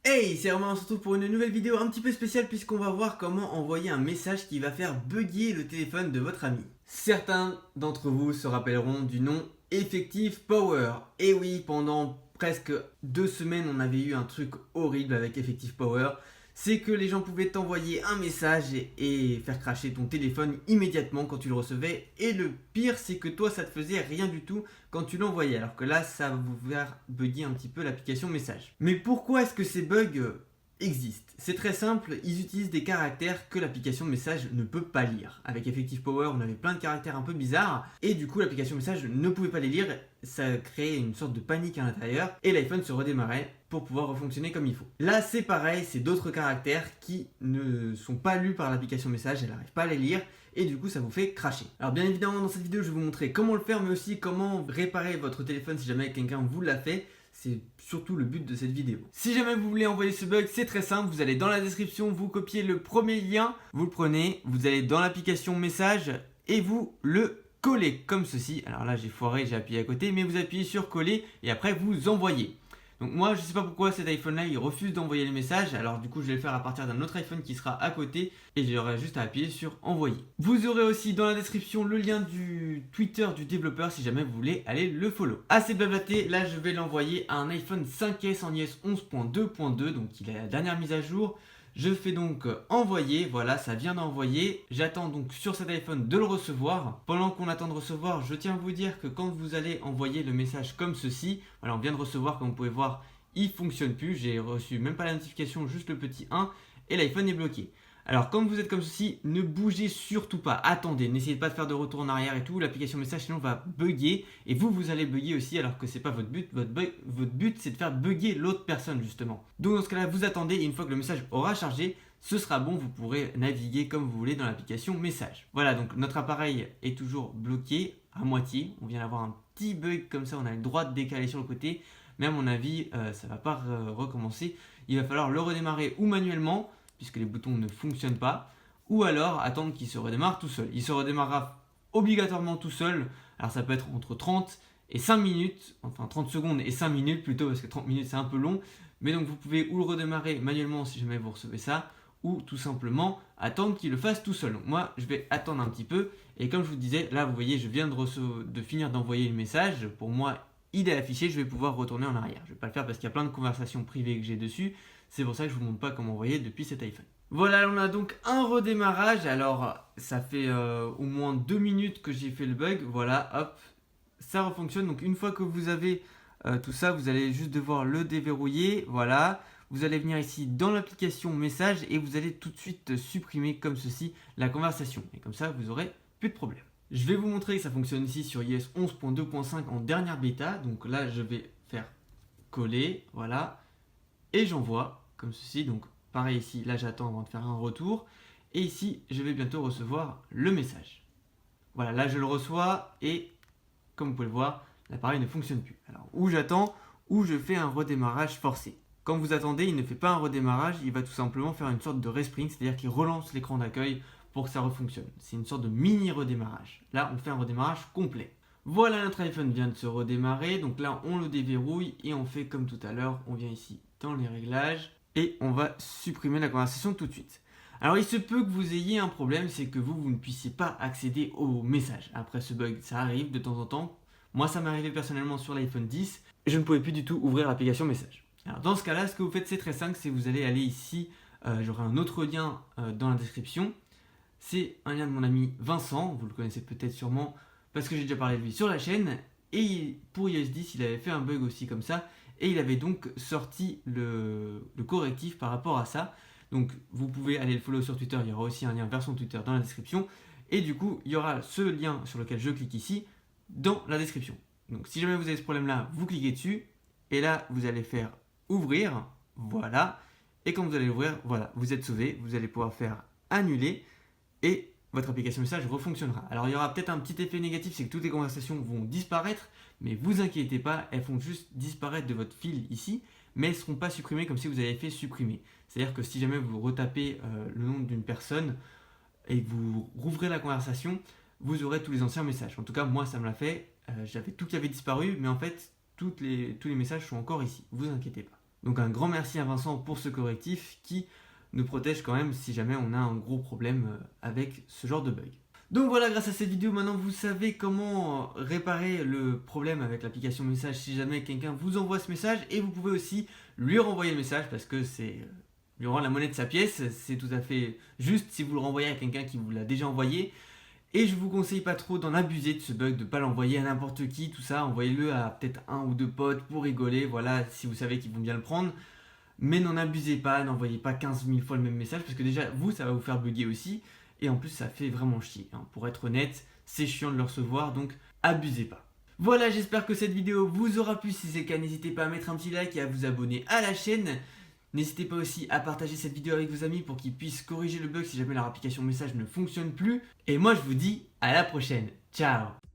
Hey, c'est Romain, on se retrouve pour une nouvelle vidéo un petit peu spéciale puisqu'on va voir comment envoyer un message qui va faire bugger le téléphone de votre ami. Certains d'entre vous se rappelleront du nom Effective Power. Et oui, pendant presque 2 semaines, on avait eu un truc horrible avec Effective Power. C'est que les gens pouvaient t'envoyer un message et faire cracher ton téléphone immédiatement quand tu le recevais. Et le pire, c'est que toi, ça te faisait rien du tout quand tu l'envoyais. Alors que là, ça va vous faire bugger un petit peu l'application message. Mais pourquoi est-ce que ces bugs existent? C'est très simple, ils utilisent des caractères que l'application message ne peut pas lire. Avec Effective Power, on avait plein de caractères un peu bizarres et du coup l'application message ne pouvait pas les lire, ça créait une sorte de panique à l'intérieur et l'iPhone se redémarrait pour pouvoir refonctionner comme il faut. Là c'est pareil, c'est d'autres caractères qui ne sont pas lus par l'application message, elle n'arrive pas à les lire et du coup ça vous fait cracher. Alors bien évidemment dans cette vidéo je vais vous montrer comment le faire mais aussi comment réparer votre téléphone si jamais quelqu'un vous l'a fait. C'est surtout le but de cette vidéo. Si jamais vous voulez envoyer ce bug, c'est très simple. Vous allez dans la description, vous copiez le premier lien, vous le prenez, vous allez dans l'application message et vous le collez comme ceci. Alors là, j'ai foiré, j'ai appuyé à côté, mais vous appuyez sur coller et après vous envoyez. Donc moi, je ne sais pas pourquoi cet iPhone-là, il refuse d'envoyer les messages. Alors du coup, je vais le faire à partir d'un autre iPhone qui sera à côté et j'aurai juste à appuyer sur envoyer. Vous aurez aussi dans la description le lien du Twitter du développeur si jamais vous voulez aller le follow. Assez blablaté, là je vais l'envoyer à un iPhone 5S en iOS 11.2.2, donc il est à la dernière mise à jour. Je fais donc envoyer, voilà, ça vient d'envoyer. J'attends donc sur cet iPhone de le recevoir. Pendant qu'on attend de recevoir, je tiens à vous dire que quand vous allez envoyer le message comme ceci, voilà, on vient de recevoir, comme vous pouvez voir, il fonctionne plus. J'ai reçu même pas la notification, juste le petit 1 et l'iPhone est bloqué. Alors quand vous êtes comme ceci, ne bougez surtout pas, attendez, n'essayez pas de faire de retour en arrière et tout, l'application message sinon va bugger et vous allez bugger aussi alors que c'est pas votre but, votre but c'est de faire bugger l'autre personne justement. Donc dans ce cas là vous attendez et une fois que le message aura chargé, ce sera bon, vous pourrez naviguer comme vous voulez dans l'application message. Voilà, donc notre appareil est toujours bloqué à moitié, on vient d'avoir un petit bug comme ça, on a le droit de décaler sur le côté, mais à mon avis ça va pas recommencer, il va falloir le redémarrer ou manuellement, puisque les boutons ne fonctionnent pas, ou alors attendre qu'il se redémarre tout seul. Il se redémarrera obligatoirement tout seul, alors ça peut être entre 30 et 5 minutes, enfin 30 secondes et 5 minutes plutôt, parce que 30 minutes c'est un peu long, mais donc vous pouvez ou le redémarrer manuellement si jamais vous recevez ça, ou tout simplement attendre qu'il le fasse tout seul. Donc moi je vais attendre un petit peu, et comme je vous disais, là vous voyez je viens de finir d'envoyer le message, pour moi il est affiché, je vais pouvoir retourner en arrière. Je ne vais pas le faire parce qu'il y a plein de conversations privées que j'ai dessus, c'est pour ça que je ne vous montre pas comment envoyer depuis cet iPhone. Voilà, on a donc un redémarrage. Alors, ça fait au moins 2 minutes que j'ai fait le bug. Voilà, hop, ça refonctionne. Donc, une fois que vous avez tout ça, vous allez juste devoir le déverrouiller. Voilà, vous allez venir ici dans l'application message et vous allez tout de suite supprimer comme ceci la conversation. Et comme ça, vous aurez plus de problème. Je vais vous montrer que ça fonctionne ici sur iOS 11.2.5 en dernière bêta. Donc là, je vais faire coller, voilà. Et j'envoie comme ceci, donc pareil ici, là j'attends avant de faire un retour, et ici je vais bientôt recevoir le message. Voilà, là je le reçois, et comme vous pouvez le voir, l'appareil ne fonctionne plus. Alors, ou j'attends, ou je fais un redémarrage forcé. Quand vous attendez, il ne fait pas un redémarrage, il va tout simplement faire une sorte de respring, c'est-à-dire qu'il relance l'écran d'accueil pour que ça refonctionne. C'est une sorte de mini redémarrage. Là, on fait un redémarrage complet. Voilà, notre iPhone vient de se redémarrer, donc là on le déverrouille et on fait comme tout à l'heure, on vient ici dans les réglages et on va supprimer la conversation tout de suite. Alors il se peut que vous ayez un problème, c'est que vous ne puissiez pas accéder aux messages. Après ce bug, ça arrive de temps en temps. Moi ça m'est arrivé personnellement sur l'iPhone 10, je ne pouvais plus du tout ouvrir l'application message. Alors dans ce cas là, ce que vous faites c'est très simple, c'est que vous allez aller ici, j'aurai un autre lien dans la description. C'est un lien de mon ami Vincent, vous le connaissez peut-être sûrement parce que j'ai déjà parlé de lui sur la chaîne, et pour iOS 10 il avait fait un bug aussi comme ça, et il avait donc sorti le correctif par rapport à ça. Donc vous pouvez aller le follow sur Twitter, il y aura aussi un lien vers son Twitter dans la description, et du coup il y aura ce lien sur lequel je clique ici dans la description. Donc si jamais vous avez ce problème là, vous cliquez dessus, et là vous allez faire ouvrir, voilà, et quand vous allez ouvrir, voilà, vous êtes sauvé, vous allez pouvoir faire annuler, et votre application message refonctionnera. Alors il y aura peut-être un petit effet négatif, c'est que toutes les conversations vont disparaître, mais vous inquiétez pas, elles font juste disparaître de votre fil ici, mais elles ne seront pas supprimées comme si vous avez fait supprimer. C'est-à-dire que si jamais vous retapez le nom d'une personne et que vous rouvrez la conversation, vous aurez tous les anciens messages. En tout cas, moi ça me l'a fait, j'avais tout qui avait disparu, mais en fait tous les messages sont encore ici, vous inquiétez pas. Donc un grand merci à Vincent pour ce correctif qui nous protège quand même si jamais on a un gros problème avec ce genre de bug. Donc voilà, grâce à cette vidéo, maintenant vous savez comment réparer le problème avec l'application message si jamais quelqu'un vous envoie ce message, et vous pouvez aussi lui renvoyer le message parce que c'est lui rendre la monnaie de sa pièce, c'est tout à fait juste si vous le renvoyez à quelqu'un qui vous l'a déjà envoyé. Et je vous conseille pas trop d'en abuser de ce bug, de pas l'envoyer à n'importe qui, tout ça, envoyez-le à peut-être un ou deux potes pour rigoler, voilà, si vous savez qu'ils vont bien le prendre. Mais n'en abusez pas, n'envoyez pas 15 000 fois le même message, parce que déjà, vous, ça va vous faire bugger aussi, et en plus, ça fait vraiment chier, hein. Pour être honnête, c'est chiant de le recevoir, donc abusez pas. Voilà, j'espère que cette vidéo vous aura plu. Si c'est le cas, n'hésitez pas à mettre un petit like et à vous abonner à la chaîne. N'hésitez pas aussi à partager cette vidéo avec vos amis pour qu'ils puissent corriger le bug si jamais leur application message ne fonctionne plus. Et moi je vous dis à la prochaine. Ciao!